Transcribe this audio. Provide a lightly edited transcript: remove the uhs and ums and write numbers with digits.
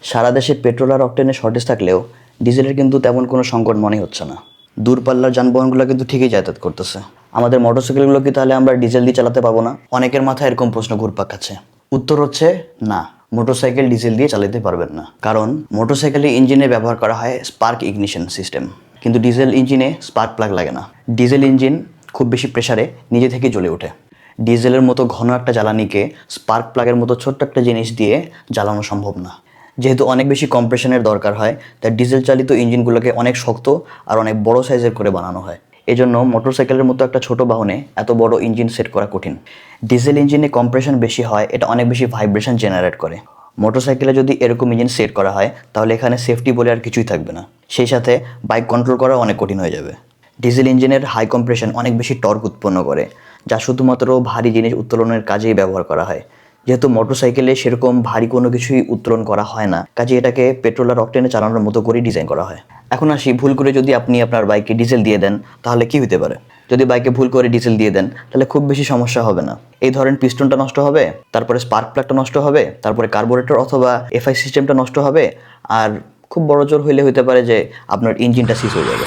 সারা দেশে পেট্রোল আর অকটেনের শর্টেজ থাকলেও ডিজেলের কিন্তু তেমন কোনো সংকট মনে হচ্ছে না। দূরপাল্লার যানবাহনগুলো কিন্তু ঠিকই যাতায়াত করতেছে। আমাদের মোটরসাইকেলগুলো কি তাহলে আমরা ডিজেল দিয়ে চালাতে পাবো না? অনেকের মাথায় এরকম প্রশ্ন ঘুরপাক খাচ্ছে। উত্তর হচ্ছে না, মোটরসাইকেল ডিজেল দিয়ে চালাতে পারবেন না। কারণ মোটরসাইকেলের ইঞ্জিনে ব্যবহার করা হয় স্পার্ক ইগনিশন সিস্টেম, কিন্তু ডিজেল ইঞ্জিনে স্পার্ক প্লাগ লাগে না। ডিজেল ইঞ্জিন খুব বেশি প্রেসারে নিজে থেকে জ্বলে ওঠে। ডিজেলের মতো ঘন একটা জ্বালানিকে স্পার্ক প্লাগের মতো ছোট্ট একটা জিনিস দিয়ে জ্বালানো সম্ভব না। যেহেতু অনেক বেশি কম্প্রেশনের দরকার হয়, তাই ডিজেল চালিত ইঞ্জিনগুলোকে অনেক শক্ত আর অনেক বড় সাইজের করে বানানো হয়। এজন্য মোটরসাইকেলের মতো একটা ছোট বাহনে এত বড় ইঞ্জিন সেট করা কঠিন। ডিজেল ইঞ্জিনে কম্প্রেশন বেশি হয়, এটা অনেক বেশি ভাইব্রেশন জেনারেট করে। মোটরসাইকেলে যদি এরকম ইঞ্জিন সেট করা হয় তাহলে এখানে সেফটি বলে আর কিছুই থাকবে না। সেই সাথে বাইক কন্ট্রোল করা অনেক কঠিন হয়ে যাবে। ডিজেল ইঞ্জিনের হাই কম্প্রেশন অনেক বেশি টর্ক উৎপন্ন করে, যা শুধুমাত্র ভারী জিনিস উত্তোলনের কাজেই ব্যবহার করা হয়। যেহেতু মোটরসাইকেলে সেরকম ভারী কোনো কিছুই উত্তোলন করা হয় না, কাজে এটাকে পেট্রোল আর অকটেনে চালানোর মতো করেই ডিজাইন করা হয়। এখন আসি, ভুল করে যদি আপনি আপনার বাইকে ডিজেল দিয়ে দেন তাহলে কি হতে পারে? যদি বাইকে ভুল করে ডিজেল দিয়ে দেন তাহলে খুব বেশি সমস্যা হবে না। এই ধরেন পিস্টনটা নষ্ট হবে, তারপরে স্পার্ক প্লাগটা নষ্ট হবে, তারপরে কার্বোরেটর অথবা এফআই সিস্টেমটা নষ্ট হবে, আর খুব বড় জোর হইলে হতে পারে যে আপনার ইঞ্জিনটা সিজ হয়ে যাবে।